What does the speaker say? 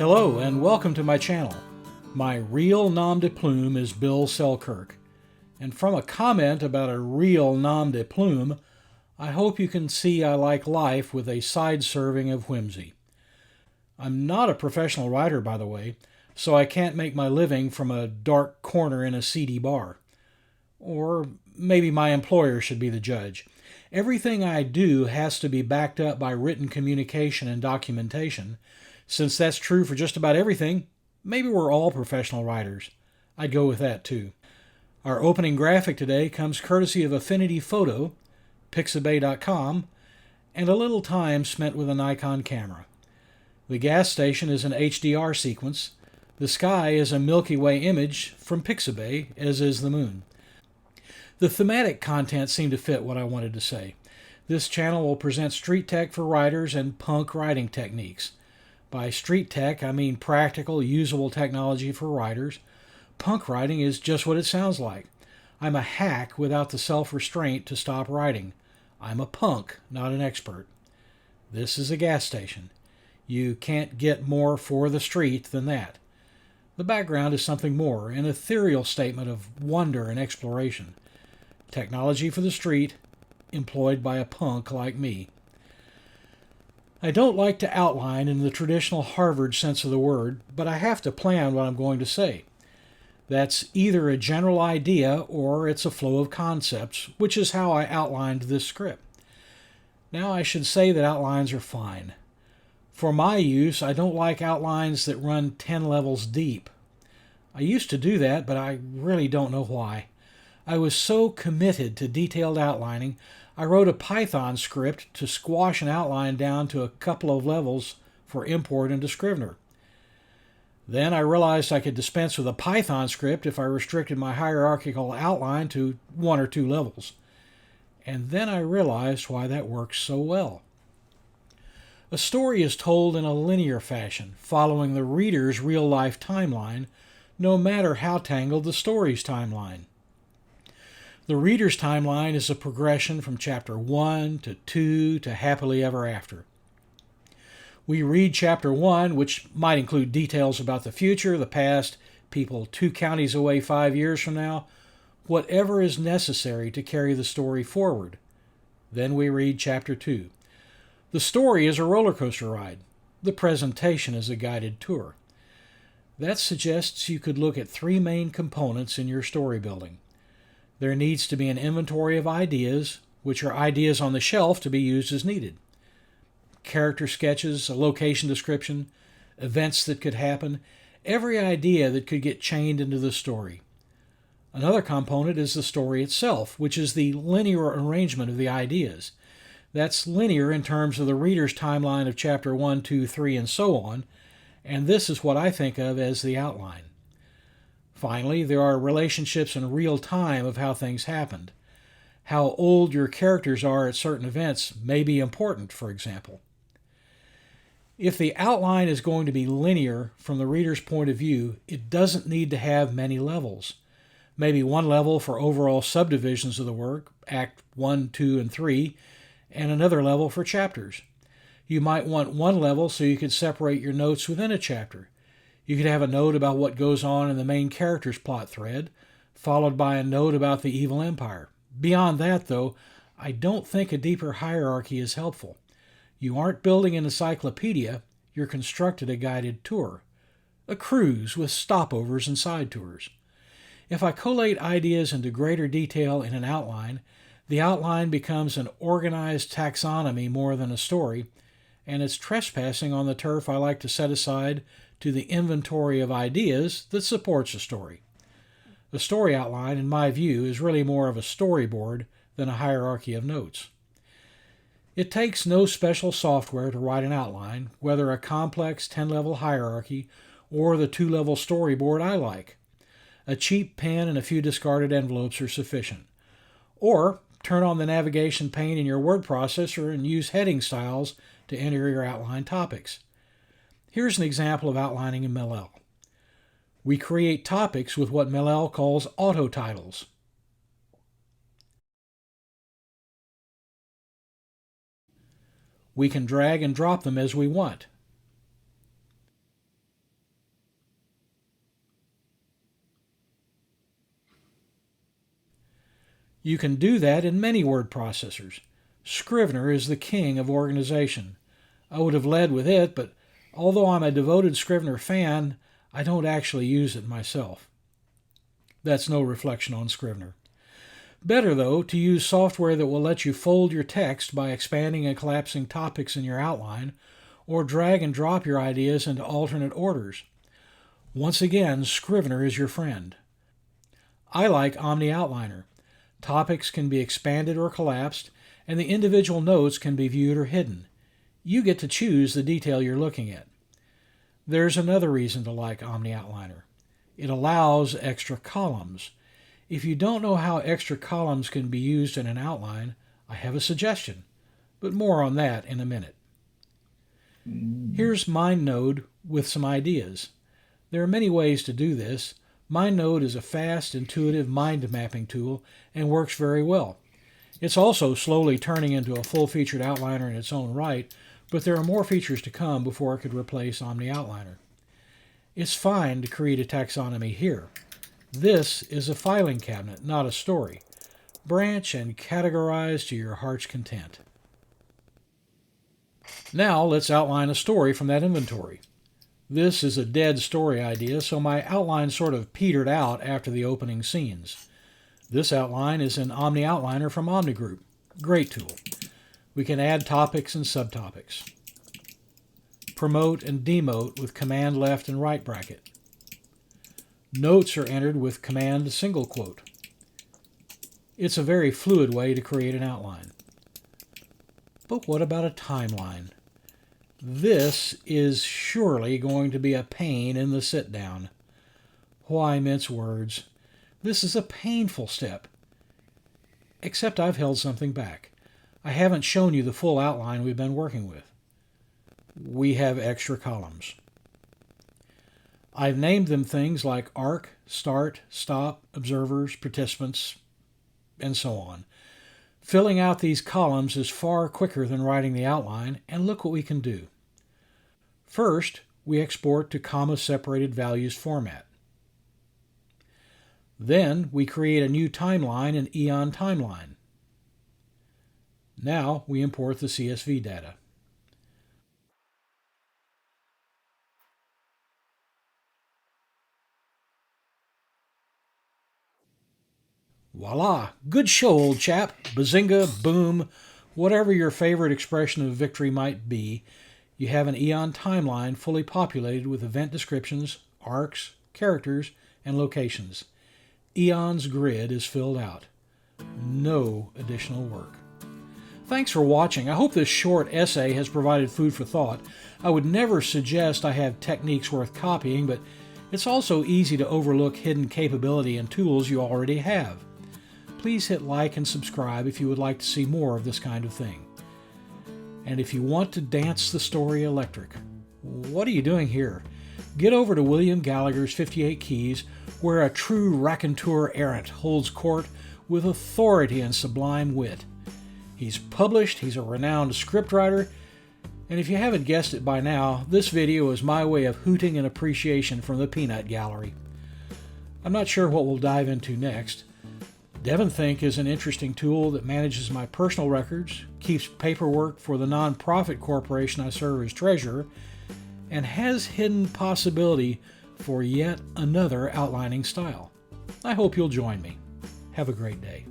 Hello and welcome to my channel. My real nom de plume is Bill Selkirk. And from a comment about a real nom de plume, I hope you can see I like life with a side serving of whimsy. I'm not a professional writer, by the way, so I can't make my living from a dark corner in a seedy bar. Or maybe my employer should be the judge. Everything I do has to be backed up by written communication and documentation. Since that's true for just about everything, maybe we're all professional writers. I'd go with that too. Our opening graphic today comes courtesy of Affinity Photo, pixabay.com, and a little time spent with a Nikon camera. The gas station is an HDR sequence. The sky is a Milky Way image from Pixabay, as is the moon. The thematic content seemed to fit what I wanted to say. This channel will present street tech for writers and punk writing techniques. By street tech, I mean practical, usable technology for writers. Punk writing is just what it sounds like. I'm a hack without the self-restraint to stop writing. I'm a punk, not an expert. This is a gas station. You can't get more for the street than that. The background is something more, an ethereal statement of wonder and exploration. Technology for the street, employed by a punk like me. I don't like to outline in the traditional Harvard sense of the word, but I have to plan what I'm going to say. That's either a general idea or it's a flow of concepts, which is how I outlined this script. Now I should say that outlines are fine. For my use, I don't like outlines that run 10 levels deep. I used to do that, but I really don't know why. I was so committed to detailed outlining, I wrote a Python script to squash an outline down to a couple of levels for import into Scrivener. Then I realized I could dispense with a Python script if I restricted my hierarchical outline to 1 or 2 levels. And then I realized why that works so well. A story is told in a linear fashion, following the reader's real-life timeline, no matter how tangled the story's timeline. The reader's timeline is a progression from chapter 1 to 2 to happily ever after. We read chapter 1, which might include details about the future, the past, people 2 counties away 5 years from now, whatever is necessary to carry the story forward. Then we read chapter 2. The story is a roller coaster ride. The presentation is a guided tour. That suggests you could look at 3 main components in your story building. There needs to be an inventory of ideas, which are ideas on the shelf to be used as needed. Character sketches, a location description, events that could happen, every idea that could get chained into the story. Another component is the story itself, which is the linear arrangement of the ideas. That's linear in terms of the reader's timeline of chapter 1, 2, 3, and so on, and this is what I think of as the outline. Finally, there are relationships in real time of how things happened. How old your characters are at certain events may be important, for example. If the outline is going to be linear from the reader's point of view, it doesn't need to have many levels. Maybe 1 level for overall subdivisions of the work, Act 1, 2, and 3, and another level for chapters. You might want 1 level so you could separate your notes within a chapter. You could have a note about what goes on in the main character's plot thread, followed by a note about the evil empire. Beyond that, though, I don't think a deeper hierarchy is helpful. You aren't building an encyclopedia, you're constructing a guided tour. A cruise with stopovers and side tours. If I collate ideas into greater detail in an outline, the outline becomes an organized taxonomy more than a story, and it's trespassing on the turf I like to set aside to the inventory of ideas that supports a story. A story outline, in my view, is really more of a storyboard than a hierarchy of notes. It takes no special software to write an outline, whether a complex 10-level hierarchy or the 2-level storyboard I like. A cheap pen and a few discarded envelopes are sufficient. Or turn on the navigation pane in your word processor and use heading styles to enter your outline topics. Here's an example of outlining in MLL. We create topics with what MLL calls auto titles. We can drag and drop them as we want. You can do that in many word processors. Scrivener is the king of organization. I would have led with it, but although I'm a devoted Scrivener fan, I don't actually use it myself. That's no reflection on Scrivener. Better, though, to use software that will let you fold your text by expanding and collapsing topics in your outline, or drag and drop your ideas into alternate orders. Once again, Scrivener is your friend. I like OmniOutliner. Topics can be expanded or collapsed, and the individual notes can be viewed or hidden. You get to choose the detail you're looking at. There's another reason to like OmniOutliner. It allows extra columns. If you don't know how extra columns can be used in an outline, I have a suggestion, but more on that in a minute. Here's MindNode with some ideas. There are many ways to do this. MindNode is a fast, intuitive mind mapping tool and works very well. It's also slowly turning into a full-featured outliner in its own right, but there are more features to come before it could replace OmniOutliner. It's fine to create a taxonomy here. This is a filing cabinet, not a story. Branch and categorize to your heart's content. Now let's outline a story from that inventory. This is a dead story idea, so my outline sort of petered out after the opening scenes. This outline is in OmniOutliner from OmniGroup. Great tool. We can add topics and subtopics. Promote and demote with command left and right bracket. Notes are entered with command single quote. It's a very fluid way to create an outline. But what about a timeline? This is surely going to be a pain in the sit-down. Why mince words? This is a painful step. Except I've held something back. I haven't shown you the full outline we've been working with. We have extra columns. I've named them things like arc, start, stop, observers, participants, and so on. Filling out these columns is far quicker than writing the outline, and look what we can do. First, we export to comma-separated values format. Then we create a new timeline in Aeon Timeline. Now we import the CSV data. Voila! Good show, old chap. Bazinga, boom, whatever your favorite expression of victory might be, you have an Aeon timeline fully populated with event descriptions, arcs, characters, and locations. Aeon's grid is filled out. No additional work. Thanks for watching. I hope this short essay has provided food for thought. I would never suggest I have techniques worth copying, but it's also easy to overlook hidden capability and tools you already have. Please hit like and subscribe if you would like to see more of this kind of thing. And if you want to dance the story electric, what are you doing here? Get over to William Gallagher's 58 Keys, where a true raconteur errant holds court with authority and sublime wit. He's published, he's a renowned scriptwriter, and if you haven't guessed it by now, this video is my way of hooting an appreciation from the peanut gallery. I'm not sure what we'll dive into next. DevonThink is an interesting tool that manages my personal records, keeps paperwork for the nonprofit corporation I serve as treasurer, and has hidden possibility for yet another outlining style. I hope you'll join me. Have a great day.